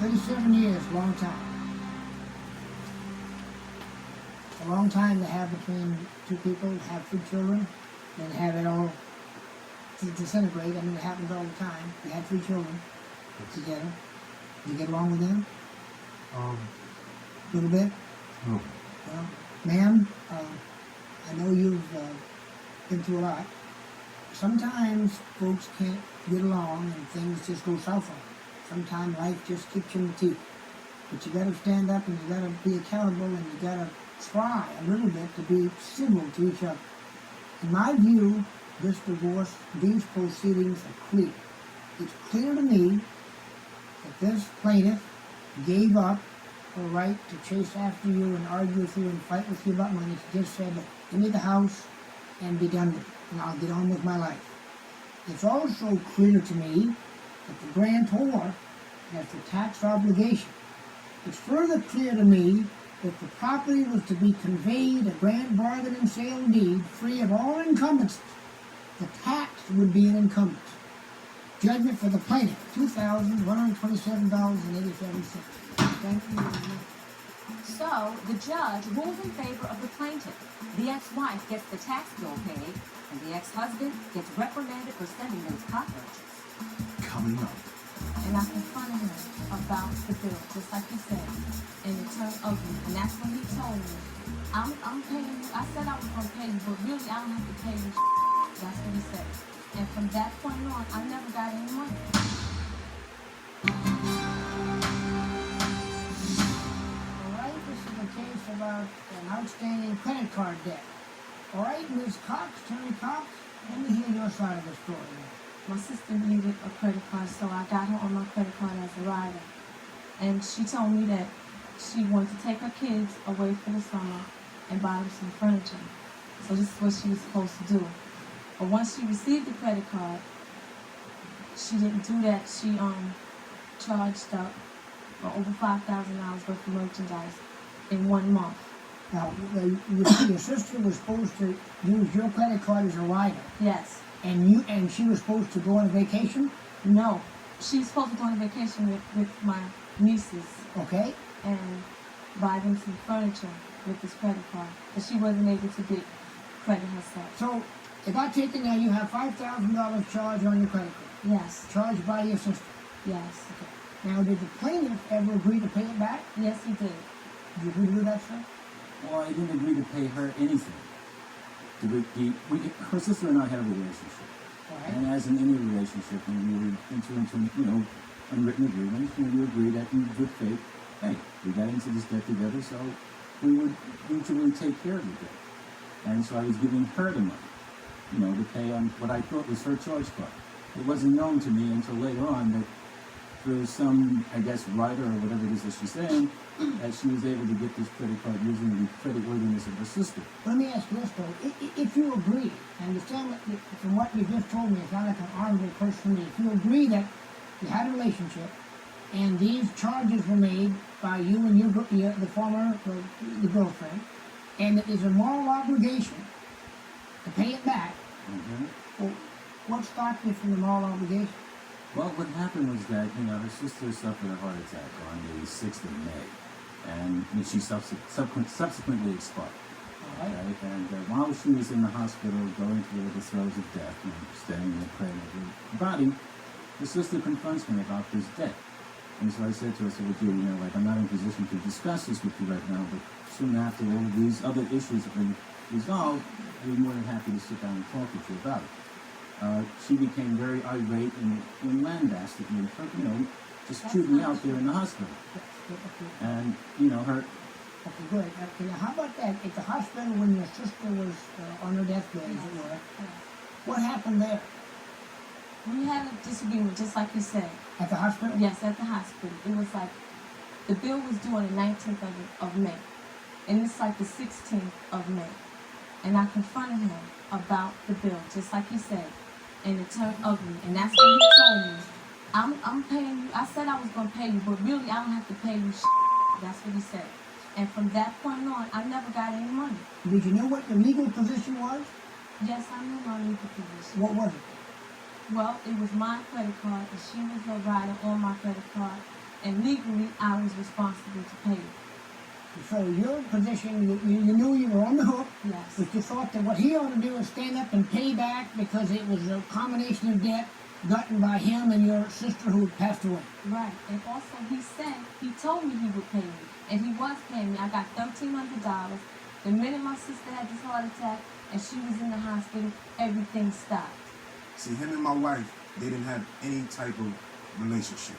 37 years, long time. A long time to have between two people, have 3 children, and have it all disintegrate. I mean, it happens all the time. You had 3 children together. You get along with them? A little bit? No. Well, ma'am, I know you've been through a lot. Sometimes folks can't get along and things just go south on them. Sometimes life just kicks you in the teeth. But you gotta stand up and you gotta be accountable and you gotta try a little bit to be civil to each other. In my view, this divorce, these proceedings are clear. It's clear to me that this plaintiff gave up her right to chase after you and argue with you and fight with you about money. She just said, give me the house and be done with it, and I'll get on with my life. It's also clear to me that the grantor has the tax obligation. It's further clear to me that if the property was to be conveyed a grand bargain and sale deed free of all encumbrances, the tax would be an encumbrance. Judgment for the plaintiff, $2,127.87. Thank you. So, the judge rules in favor of the plaintiff. The ex-wife gets the tax bill paid, and the ex-husband gets reprimanded for sending those cockroaches. Coming up. And I confronted him about the bill, just like he said, and it turned ugly. And that's when he told me, I'm paying you. I said I was going to pay you, but really I don't have to pay you. That's what he said. And from that point on, I never got any money. All right, this is a case about an outstanding credit card debt. All right, Ms. Cox, Attorney Cox, let me hear your side of the story. My sister needed a credit card, so I got her on my credit card as a rider. And she told me that she wanted to take her kids away for the summer and buy them some furniture. So this is what she was supposed to do. But once she received the credit card, she didn't do that. She charged up over $5,000 worth of merchandise in 1 month. Now, your sister was supposed to use your credit card as a rider, Yes. and she was supposed to go on a vacation, No. She's supposed to go on a vacation with my nieces okay? and buy them some furniture with this credit card. But she wasn't able to get credit herself. So, if I take it now, you have $5,000 charge on your credit card, Yes. charged by your sister. Yes. Okay. Now, did the plaintiff ever agree to pay it back? Yes, he did. Did you agree to do that, sir? Well, I didn't agree to pay her anything. Her sister and I had a relationship. All right. And as in any relationship, when we would enter into, unwritten agreements, we agree that in good faith, hey, we got into this debt together, so we would mutually take care of the debt. And so I was giving her the money, to pay on what I thought was her charge card. It wasn't known to me until later on that through some, I guess, writer or whatever it is that she's saying, that she was able to get this credit card using the creditworthiness of her sister. Let me ask you this, though. If you agree, I understand that from what you just told me, it's not like an honorable person to me. If you agree that you had a relationship and these charges were made by you and the girlfriend, and that there's a moral obligation to pay it back, well, what stopped you from the moral obligation? Well, what happened was that, her sister suffered a heart attack on the 6th of May, and she subsequently expired. All right. Right? And while she was in the hospital going through the throes of death, staying in the praying of her body, the sister confronts me about this debt. And so I said to her, I'm not in a position to discuss this with you right now, but soon after all of these other issues have been resolved, I'd be more than happy to sit down and talk with you about it. She became very irate and lambasted me, just chewed me out there in the hospital. And, her... Okay, good. Okay, now how about that? At the hospital when your sister was on her deathbed, as it were, what happened there? We had a disagreement, just like you said. At the hospital? Yes, at the hospital. It was like, the bill was due on the 19th of May. And it's like the 16th of May. And I confronted him about the bill, just like he said. And it turned ugly. And that's when he told me, I'm paying you. I said I was going to pay you, but really I don't have to pay you. That's what he said. And from that point on, I never got any money. Did you know what your legal position was? Yes, I knew my legal position. What was it? Well, it was my credit card, and she was a rider on my credit card. and legally I was responsible to pay it. So your position, you knew you were on the hook, Yes. but you thought that what he ought to do is stand up and pay back because it was a combination of debt gotten by him and your sister who had passed away. Right. And also he said, he told me he would pay me. And he was paying me. I got $1,300. The minute my sister had this heart attack and she was in the hospital, everything stopped. See, him and my wife, they didn't have any type of relationship.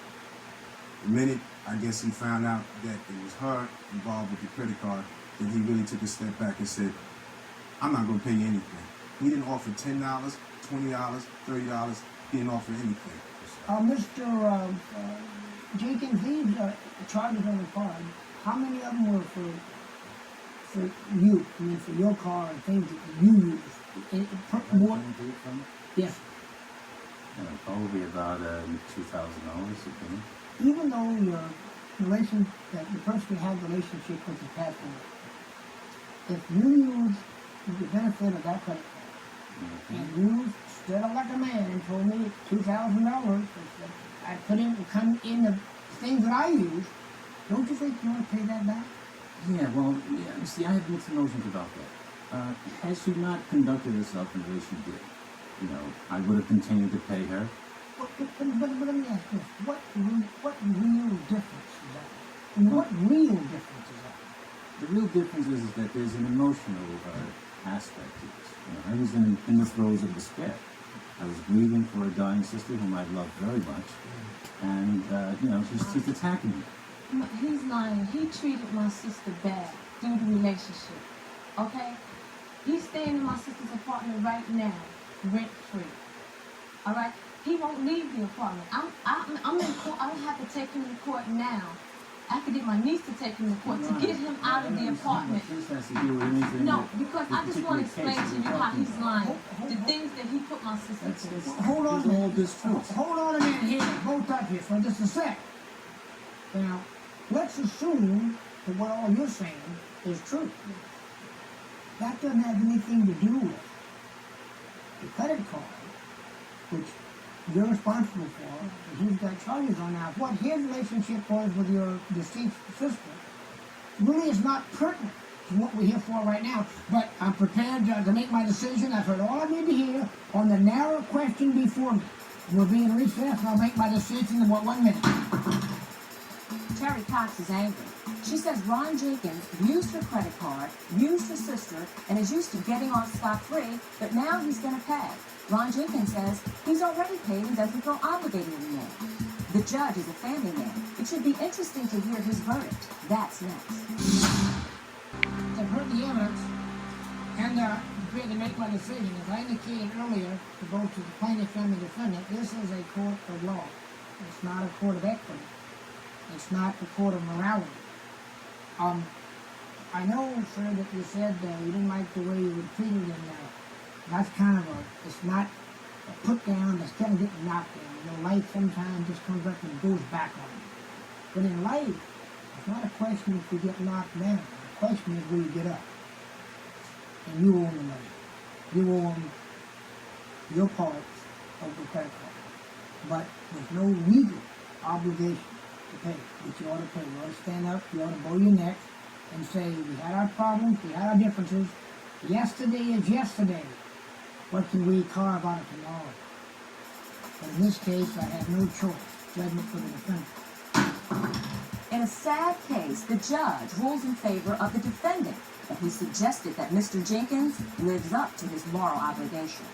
The minute, I guess, he found out that it was her involved with the credit card, then he really took a step back and said, I'm not going to pay you anything. He didn't offer $10, $20, $30. He didn't offer anything. Mr. Jenkins, these charges on the card, how many of them were for you? I mean, for your car and things that you use? More? Yes. Probably about $2,000 a day. Even though the person you had a relationship with the passed away, if you use the benefit of that credit card, and you stood up like a man and told me $2,000, I put in the things that I use, don't you think you want to pay that back? Yeah, well, yeah, see, I have mixed emotions about that. Had she not conducted herself in the way she did, I would have continued to pay her. But let me ask this, what real difference is that? I mean, what real difference is that? The real difference is that there's an emotional aspect to this. I was in the throes of despair. I was grieving for a dying sister whom I loved very much, and she's attacking me. No, he's lying. He treated my sister bad through the relationship. Okay? He's staying in my sister's apartment right now, rent free. All right? He won't leave the apartment. I'm in court. I don't have to take him to court now. I have to get my niece to take him to court to get him out of the apartment. No, because I just want to explain to you how he's lying. The things that he put my sister through. Hold on a minute. All this truth. Hold on a minute here. Hold up here for just a sec. Now, let's assume that what all you're saying is true. That doesn't have anything to do with the credit card, which you're responsible for, and he's got charges on now. What his relationship was with your deceased sister really is not pertinent to what we're here for right now, but I'm prepared to make my decision. I've heard all I need to hear on the narrow question before me. We're being recessed, and I'll make my decision in 1 minute. Terry Cox is angry. She says Ron Jenkins used her credit card, used her sister, and is used to getting off scot-free, but now he's going to pay. Ron Jenkins says he's already paid and doesn't feel obligated anymore. The judge is a family man. It should be interesting to hear his verdict. That's next. I've heard the evidence, and prepared to make my decision. As I indicated earlier, to go to the plaintiff and the defendant, this is a court of law. It's not a court of equity. It's not a court of morality. I know, sir, that you said you didn't like the way you were treated, and that's kind of it's not a put down, that's kind of getting knocked down. Life sometimes just comes up and goes back on you. But in life, it's not a question if you get knocked down. The question is will you get up. And you own the money. You own your part of the credit card. But there's no legal obligation to pay, but you ought to pay. You ought to stand up, you ought to bow your neck and say, we had our problems, we had our differences. Yesterday is yesterday. What can we carve out of tomorrow? But in this case, I have no choice. Judgment for the defendant. In a sad case, the judge rules in favor of the defendant, but he suggested that Mr. Jenkins lives up to his moral obligation.